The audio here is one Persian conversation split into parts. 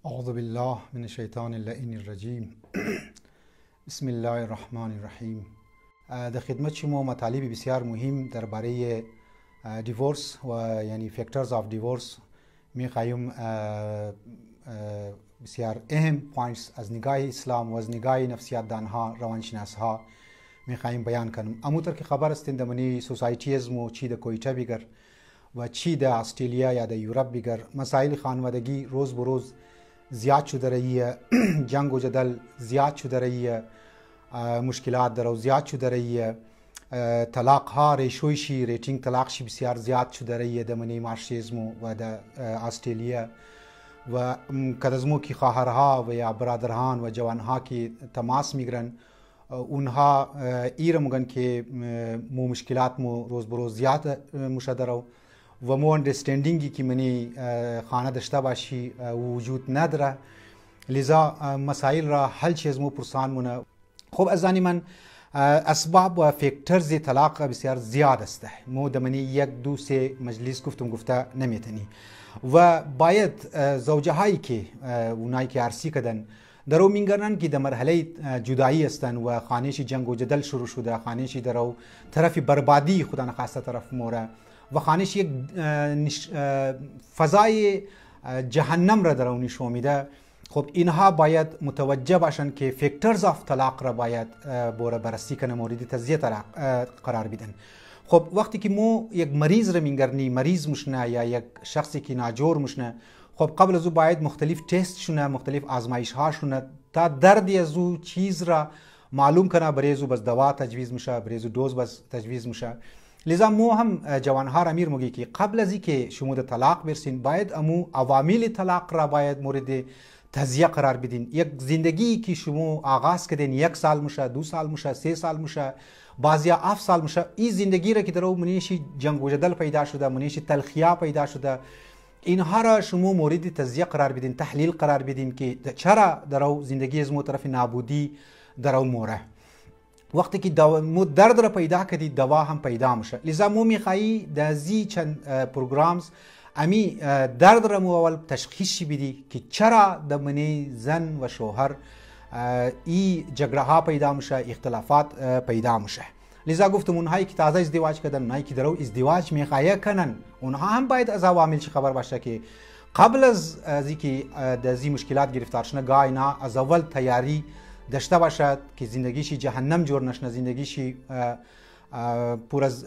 اعوذ بالله من الشیطان اللعین الرجیم. بسم الله الرحمن الرحیم. در خدمت شما مطالب بسیار مهم درباره دیورس و یعنی فاکتورز آف دیورس میخواهیم بسیار اهم پوینتس از نگاه اسلام و از نگاه نفسیات دانها روانشناس ها میخواهیم بیان کنیم. اموتر که خبر استین دمنی سوسایتیزم چی در کویتا بگر و چی در استرالیا یا در یورپ بگر مسائل خانوادگی روز بروز زیاد شده رهیه، جنگ و جدل زیاد شده رهیه، مشکلات در او زیاد شده رهیه، طلاق ها ریشویشی ریتینگ طلاق شی بسیار زیاد شده رهیه دمنی مارشیزم و در استرالیا و کدزمو کی خواهرها و یا برادران و جوانها که تماس میگرن اونها ایره مگن که مو مشکلات مو روز بروز زیاد مشاهده رو و مو اندرستندینگی که منی خانه داشته باشی وجود نداره، لذا مسائل را حل چیز مو پرسان مونه. خب از من اسباب و فاکتورز طلاق بسیار زیاد است. مو دمنی یک دو سه مجلس گفته نمیتونی و باید زوجه هایی که اونایی که عرسی کردن درو میگرنن که در مرحله جدایی هستن و خانه‌ش جنگ و جدل شروع شده، خانه‌ش درو طرف بربادی خدا نخواسته طرف موره و خانه‌ش یک فضای جهنم را درو نشون میده. خب اینها باید متوجه باشن که فاکتورز آف طلاق را باید بررسی کنه، مورد تجزیه قرار بدن. خب وقتی که مو یک مریض را میگرنی، مریض مشنه یا یک شخصی که ناجور مشنه، خب قبل از او باید مختلف تست شونه، مختلف آزمایش ها شونه تا دردی از او چیز را معلوم کنه، برای از او بس دوا تجویز میشه، برای از او دوز بس تجویز میشه. لذا مو هم جوانها را امیر موگی که قبل از اینکه شما د طلاق برسین باید امو عوامل طلاق را باید مورد تجزیه قرار بدین. یک زندگی که شما آغاز کردین 1 سال میشه، 2 سال میشه، 3 سال میشه، بعضیا 7 سال میشه، این زندگی را که درو منیشی جنگ و جدل پیدا شده، منیشی تلخیا پیدا شده، اینها را شما مورد تجزیه قرار بدین، تحلیل قرار بدین که چرا درو زندگی از مو طرف نابودی درو موره. وقتی که مو درد را پیدا کردی دوا هم پیدا میشه. لذا مو میخوایی در زی چند پروگرامز امی درد را مو اول تشخیص بدی که چرا در منی زن و شوهر ای جگره ها پیدا میشه، اختلافات پیدا میشه. لذا گفتم اونهایی که تازه ازدواج کردن، اونهایی که درو ازدواج میخواه کنن، اونها هم باید از عوامل چی خبر باشه که قبل از اینکه در زی مشکلات گرفتار شنه گاه اینا از اول تیاری داشته باشد که زندگیشی جهنم جور نشنه، زندگیشی پر از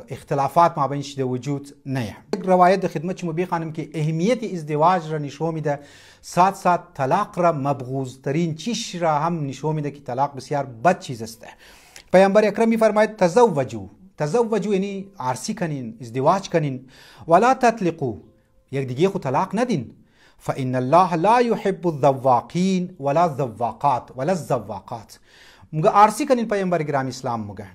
اختلافات ما بینش در وجود نیه. یک روایت در خدمت شما بخوانم که اهمیت ازدواج را نشون میده، سات طلاق را مبغوض ترین چیز را هم نشون میده که طلاق بسیار بد چیز است. پیامبر اکرم میفرماید تزوجو یعنی عرسی کنین، ازدواج کنین، ولا تطلقوا، یک دیگه خود طلاق ندین، فإن الله لا يحب الذواقين ولا الذواقات ولا الزواقات. مگه عرسی کنین پیامبر گرامی اسلام مگه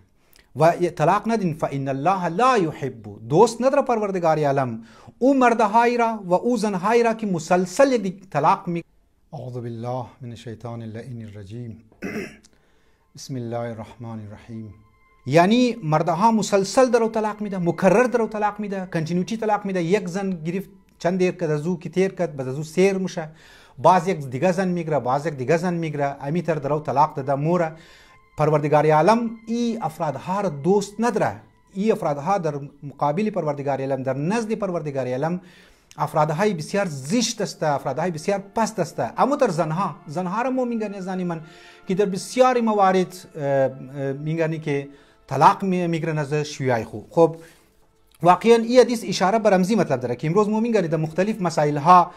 و طلاق ندین، فإن الله لا يحب، دوست نداره پروردگار عالم او مردهای را و او زنهای را که مسلسل طلاق می. اعوذ بالله من الشیطان اللعین الرجیم. بسم الله الرحمن الرحیم. یعنی مردها مسلسل درو طلاق میده، مکرر درو طلاق میده، کنتینیوتی طلاق میده. یک زن گرفت چند دیر که دزو که تیر کد بدزو سیر میشه، باز یک دیگه زن میگره، باز یک دیگه زن میگره، امیتر درو طلاق داده موره. پروردگار عالم ای افرادها را دوست نداره. ای افرادها در مقابل پروردگار عالم، در نزد پروردگار عالم افرادهای بسیار زشت است، افرادهای بسیار پست است. اما در زنها را مو میگن زنی من که در بسیاری موارد میگن که طلاق میگیرن از شویای خو. خب واقعا این حدیث اشاره به رمزی مطلب داره که امروز مو میگن در مختلف مسائل ها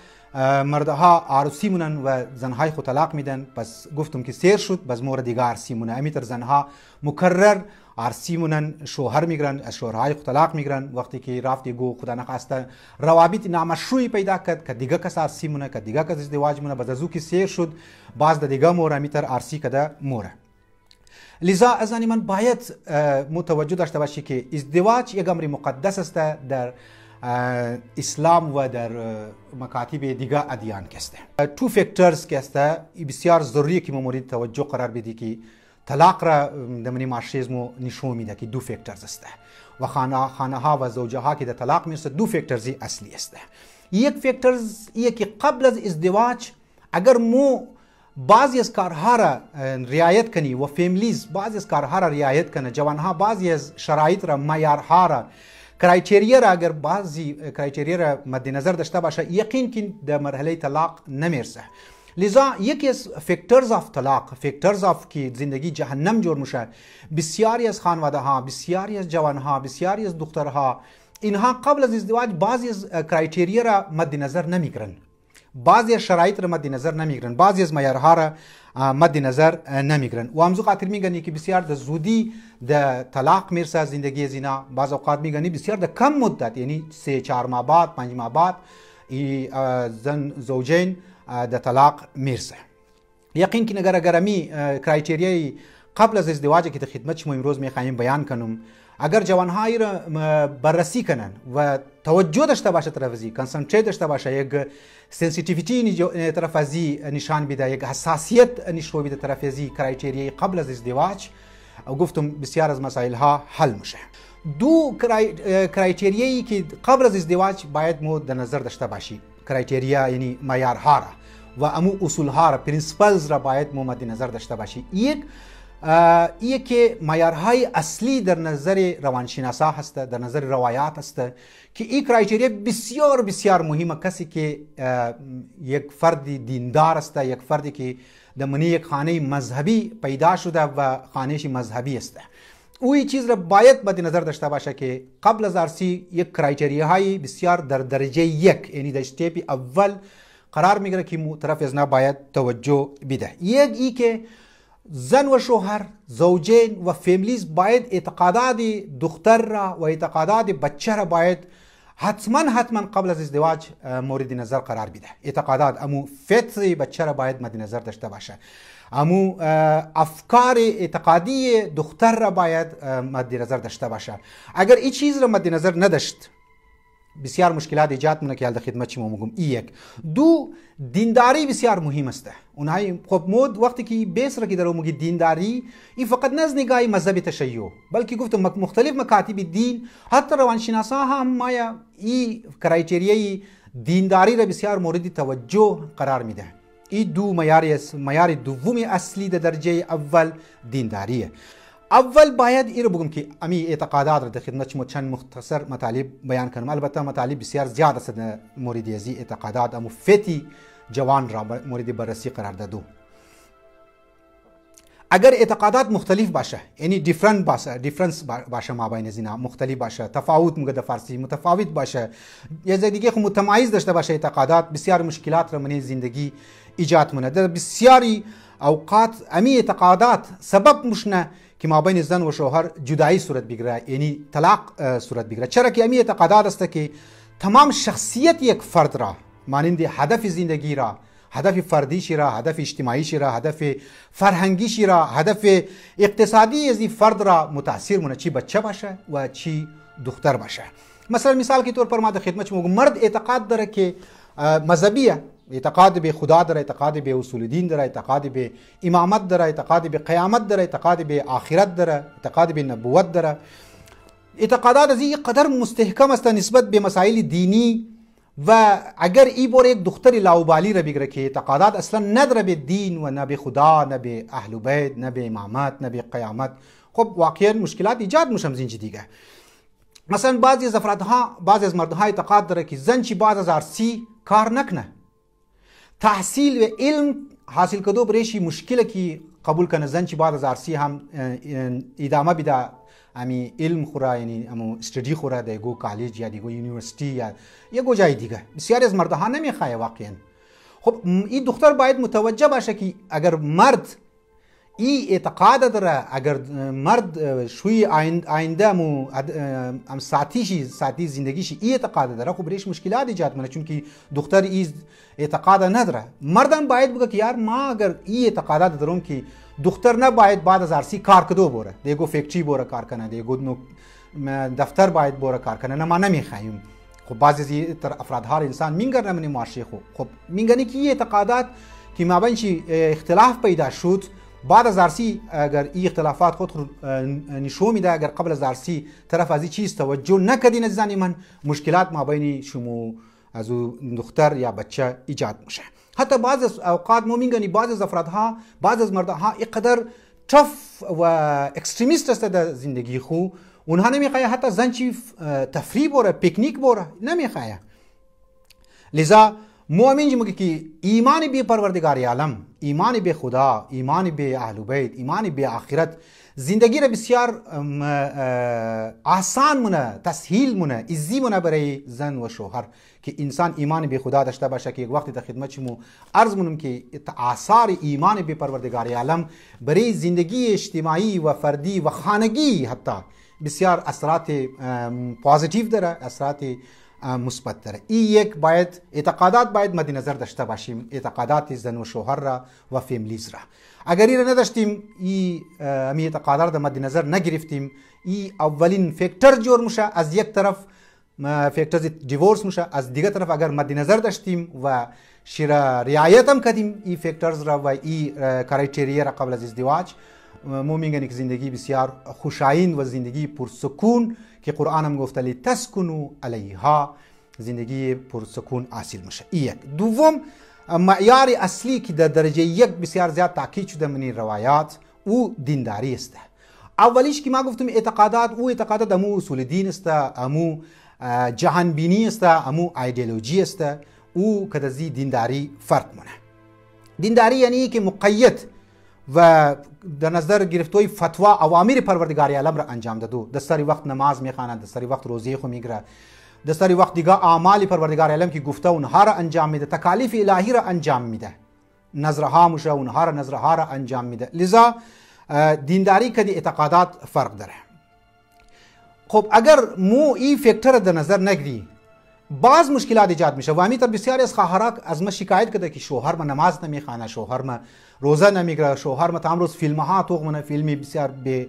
مردها عروسی مونن و زنهای خود طلاق میدن. پس گفتم که سیر شد بس مورد دیگه عرسی مونه، امیتر زنها مکرر عرسی مونن، شوهر میگرن، از شوهرهای خود طلاق میگرن. وقتی که رفتی گو خدا نخواسته روابط نامشروعی پیدا کرد که دیگه کس عرسی مونه، که دیگه کس ازدواج مونه، بس ازو که سیر شد باز د دیگه موره امیتر عرسی کده موره. لذا از من باید متوجه داشته باشی که ازدواج یک امر مقدس است در اسلام و در مکاتب دیگه ادیان که است. تو فاکتورز که است بسیار ضروریه که ما مورد توجه قرار بدی که طلاق را دمنی مارشیزم نشون میده که دو فاکتورز است و خانه ها و زوجه ها که در طلاق میرسه دو فاکتورز اصلی است. یک فکترز ایه که قبل از ازدواج اگر مو بعضی از کارها را رعایت کنی و فیملیز بعضی از کارها را رعایت کنه، جوانها بعضی از شرایط را، معیارها را، کرایتریا را اگر بعضی کرایتریا را مد نظر داشته باشه، یقین که در مرحله طلاق نمیرسه. لذا یکی از فکترز آف طلاق، فکترز آف که زندگی جهنم جور میشه، بسیاری از خانواده ها، بسیاری از جوانها، بسیاری از دخترها اینها قبل از ازدواج بعضی از کرایتریا را مد نظر نمیگیرن، بعضی از شرایط را مد نظر نمیگیرن، بعضی از معیارها را مد نظر نمیگیرن و همزو خاطر میگن که بسیار د زودی د طلاق میرسه زندگی زینا. بعض اوقات میگن بسیار د کم مدت، یعنی 3-4 ماه بعد 5 ماه بعد زن زوجین د طلاق میرسه. یقین که اگر می کرایتریای قبل از ازدواج که خدمت شما امروز میخوایم بیان کنم، اگر جوانهایی را بررسی کنن و توجه داشته باشه طرف ازی، کانسنتریت داشته باشه، یک سنسیتیویتی طرف ازی نشان بده، یک حساسیت نشون بده طرف ازی کرایتریای قبل از ازدواج، و گفتم بسیار از مسائل ها حل میشه. دو کرایتریایی که قبل از ازدواج باید مو در نظر داشته باشی، کرایتریا یعنی معیارها را و امو اصولها را، پرینسپلز را باید مو مد نظر داشته باشی. یک که معیارهای اصلی در نظر روانشناسا هست، در نظر روایات هست که این کرایتریا بسیار بسیار مهمه. کسی که یک فرد دیندار است، یک فردی که در منی یک خانه مذهبی پیدا شده و خانهش مذهبی است، او این چیز را باید مد نظر داشته باشه که قبل از عرصی یک کرایتریا های بسیار در درجه یک، یعنی در استیپ اول قرار میگیره که طرف از نه باید توجه بده. یک ای که زن و شوهر، زوجین و فیملیز باید اعتقادات دختر را و اعتقادات بچه را باید حتما قبل از ازدواج مورد نظر قرار بده. اعتقادات امو فطری بچه را باید مد نظر داشته باشه، امو افکار اعتقادی دختر را باید مد نظر داشته باشه. اگر این چیز را مد نظر نداشت بسیار مشکلات ایجاد مونه که در خدمت شما میگم. یک دو دینداری بسیار مهم است. اونهای خب مود وقتی که بیس را که در میگه دینداری، این فقط نه از نگاه مذهب تشیع بلکه گفتم مختلف مکاتب دین، حتی روانشناسا هم مایا این کرایتریای دینداری را بسیار مورد توجه قرار میده. این دو معیار دومی اصلی در درجه اول دینداریه. اول باید این رو بگم که امی اعتقادات را در خدمت شما چند مختصر مطالب بیان کنم. البته مطالب بسیار زیاد است در مورد ازی اعتقادات امو فتی جوان را مورد بررسی قرار دادو. اگر اعتقادات مختلف باشه، یعنی دیفرنس باشه ما بین زینا، مختلف باشه، تفاوت میگه در فارسی متفاوت باشه، یه دیگه خو متمایز داشته باشه اعتقادات، بسیار مشکلات را من زندگی ایجاد مونه. در بسیاری اوقات امی اعتقادات سبب مشنه که ما بین زن و شوهر جدایی صورت بگیره، یعنی طلاق صورت بگیره. چرا که امی اعتقادات است که تمام شخصیت یک فرد را، مانند هدف زندگی را، هدف فردیشی را، هدف اجتماعیشی را، هدف فرهنگیشی را، هدف اقتصادی از این فرد را متاثر مونه، چی بچه باشه و چی دختر باشه. مثال کے طور پر ما در خدمت شما مرد اعتقاد داره که مذهبیه، اعتقاد به خدا داره، اعتقاد به اصول دین داره، اعتقاد به امامت داره، اعتقاد به قیامت داره، اعتقاد به آخرت داره، اعتقاد به نبوت داره. اعتقادات از این قدر مستحکم است نسبت به مسائل دینی، و اگر ای بور یک دختری لاوبالی را بگیره که اعتقادات اصلا نداره به دین و نه به خدا، نه به اهل بیت، نه به امامت، نه به قیامت، خب واقعا مشکلات ایجاد میشه زینج دیگه. مثلا بعضی از افرادها، بعضی از مردها اعتقاد داره که زن چی بعد از عرصی کار نکنه، تحصیل و علم حاصل کدو برشی مشکله که قبول کنه زن چی بعد از عرصی هم ادامه بده امی علم خورا، یعنی امو استدی خورا در گو کالج یا دیگو یونیورسیتی یا یه گو جای دیگه. بسیاری از مردها نمیخواه واقعا. خب این دختر باید متوجه باشه که اگر مرد این اعتقاد داره، اگر مرد شوی آینده ام ساعتی زندگیشی این اعتقاد داره، خب ریش مشکلات ایجاد منه، چون که دختر این اعتقاد نداره. مردم باید بگه که یار ما اگر این اعتقادات دارم که دختر نباید بعد از عرصی کار کدو بوره، دیگو فکتری بوره کار کنه، دیگو دفتر باید بوره کار کنه، نه ما نمیخوایم. خب بعضی افرادها انسان مینگر نمونی معاشی خب مینگنی که این اعتقادات که ما بینشی اختلاف پیدا شد بعد از عرصی، اگر این اختلافات خود نشون میده، اگر قبل از عرصی طرف از این چیز توجه نکردین عزیزان من، مشکلات ما بین شما از او دختر یا بچه ایجاد میشه. حتی بعض از اوقات ما میگنی بعض از افرادها، بعض از مردها اینقدر تف و اکستریمیست است در زندگی خو، اونها نمیخواه حتی زن چی تفریح بوره، پیکنیک بوره، نمیخواه. لذا مؤمن جی مگه که ایمان به پروردگار عالم، ایمان به خدا، ایمان به اهل بیت، ایمان به آخرت زندگی را بسیار آسان مونه، تسهیل مونه، ایزی مونه برای زن و شوهر که انسان ایمان به خدا داشته باشه. که یک وقتی در خدمت شما عرض مونم که آثار ایمان به پروردگار عالم برای زندگی اجتماعی و فردی و خانگی حتی بسیار اثرات پوزیتیو داره، اثرات مثبت داره. این یک باید اعتقادات باید مد نظر داشته باشیم، اعتقادات زن و شوهر را و فیملیز را. اگر این را نداشتیم، این اعتقادات را مد نظر نگرفتیم، این اولین فاکتور جور میشه. از یک طرف فاکتور دیورس میشه، از دیگه طرف اگر مد نظر داشتیم و رعایت هم کردیم این فاکتورز را و این کرایتریا را قبل از ازدواج، ما میگن که زندگی بسیار خوشایند و زندگی پرسکون که قرآن هم گفته لتسکنوا علیها، زندگی پرسکون حاصل میشه. یک. دوم معیار اصلی که در درجه یک بسیار زیاد تاکید شده من این روایات او دینداری است. اولیش که ما گفتم اعتقادات، او اعتقادات امو اصول دین است، امو جهان بینی است، امو ایدئولوژی است، او کدازی دینداری فرق مونه. دینداری یعنی که مقید و در نظر گرفتوی فتوا اوامر پروردگار عالم را انجام دادو. دستاری وقت نماز میخواند، دستاری وقت روزه خو میگیره، دستاری وقت دیگه اعمال پروردگار عالم که گفته اونها را انجام میده، تکالیف الهی را انجام میده، نظرها مشه اونها را نظرها را انجام میده. لذا دینداری که دی اعتقادات فرق داره. خب اگر مو این فاکتور در نظر نگیری بعض مشکلات ایجاد میشه و همینطور بسیاری از خواهرها از ما شکایت کرده که شوهر ما نماز نمیخوانه، شوهر ما روزه نمیگیره، شوهر ما امروز فیلم ها توغمونه، فیلمی بسیار به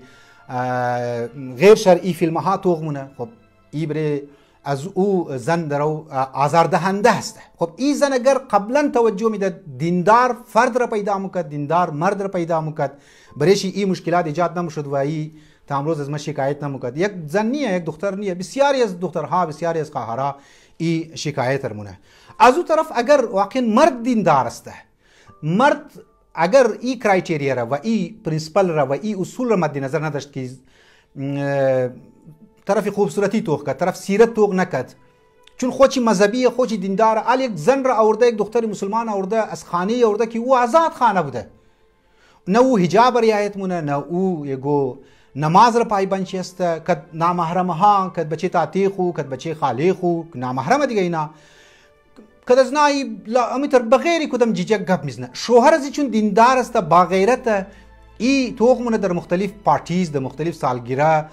غیر شرعی فیلم ها توغمونه. خب این بره از او زن درو آزاردهنده است. خب این زن اگر قبلا توجه میده، دیندار فرد را پیدا میکرد، دیندار مرد را پیدا میکرد، برایش این مشکلات ایجاد نمیشد و این تا امروز از ما شکایت نمیکرد. یک زن نیه، یک دختر نیه، بسیاری از دخترها، بسیاری از خواهرها این شکایت رمونه. از اون طرف اگر واقعا مرد دیندار است، مرد اگر این کرایتریا را و این پرینسپل را و این اصول را مد نظر نداشت که طرف خوبصورتی توغ کرد، طرف سیرت توغ نکرد، چون خودی مذهبی، خودی دیندار، ال یک زن را آورده، یک دختر مسلمان آورده، از خانه آورده که او آزاد خانه بوده، نه او حجاب رعایت مونه، نه او یگو نماز را پایبند است، کد نامحرم ها، کد بچه تاتی خو، کد بچه خالی خو، نامحرم دیگه اینا، کد از نای امیتر بغیری کدام جیجک گپ میزنه. شوهر از چون دیندار است، با غیرت، ای توغ مونه در مختلف پارتیز، در مختلف سالگیره،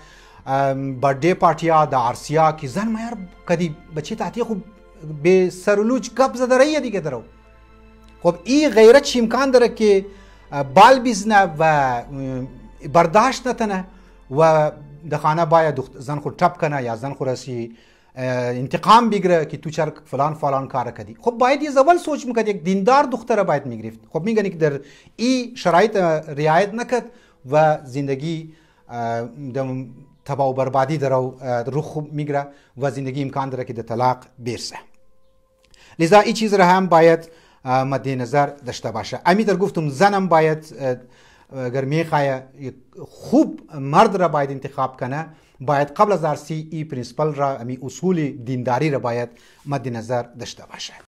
برده پارتیا، در عرسیا که زن ما یار کدی بچه تاتی خو به سرولوچ گپ زده رایه دیگه درو. خب این غیرت چی امکان داره که بال بیزنه و برداشت نتنه و دخانه باید زن خود ټپ کنه یا زن خود رسی انتقام بگیره که تو چرا فلان کار کردی. خب باید یه زول سوچ میکرد، یک دیندار دختر باید میگرفت. خب میگن که در این شرایط رعایت نکرد و زندگی تباہ و بربادی در رخ میگیره و زندگی امکان داره که در طلاق برسه. لذا این چیز را هم باید مد نظر داشته باشه. امیتر گفتم زنم باید اگر میخواه خوب مرد را باید انتخاب کنه، باید قبل از عرصی ای پرینسپل را، امی اصول دینداری را باید مد نظر داشته باشه.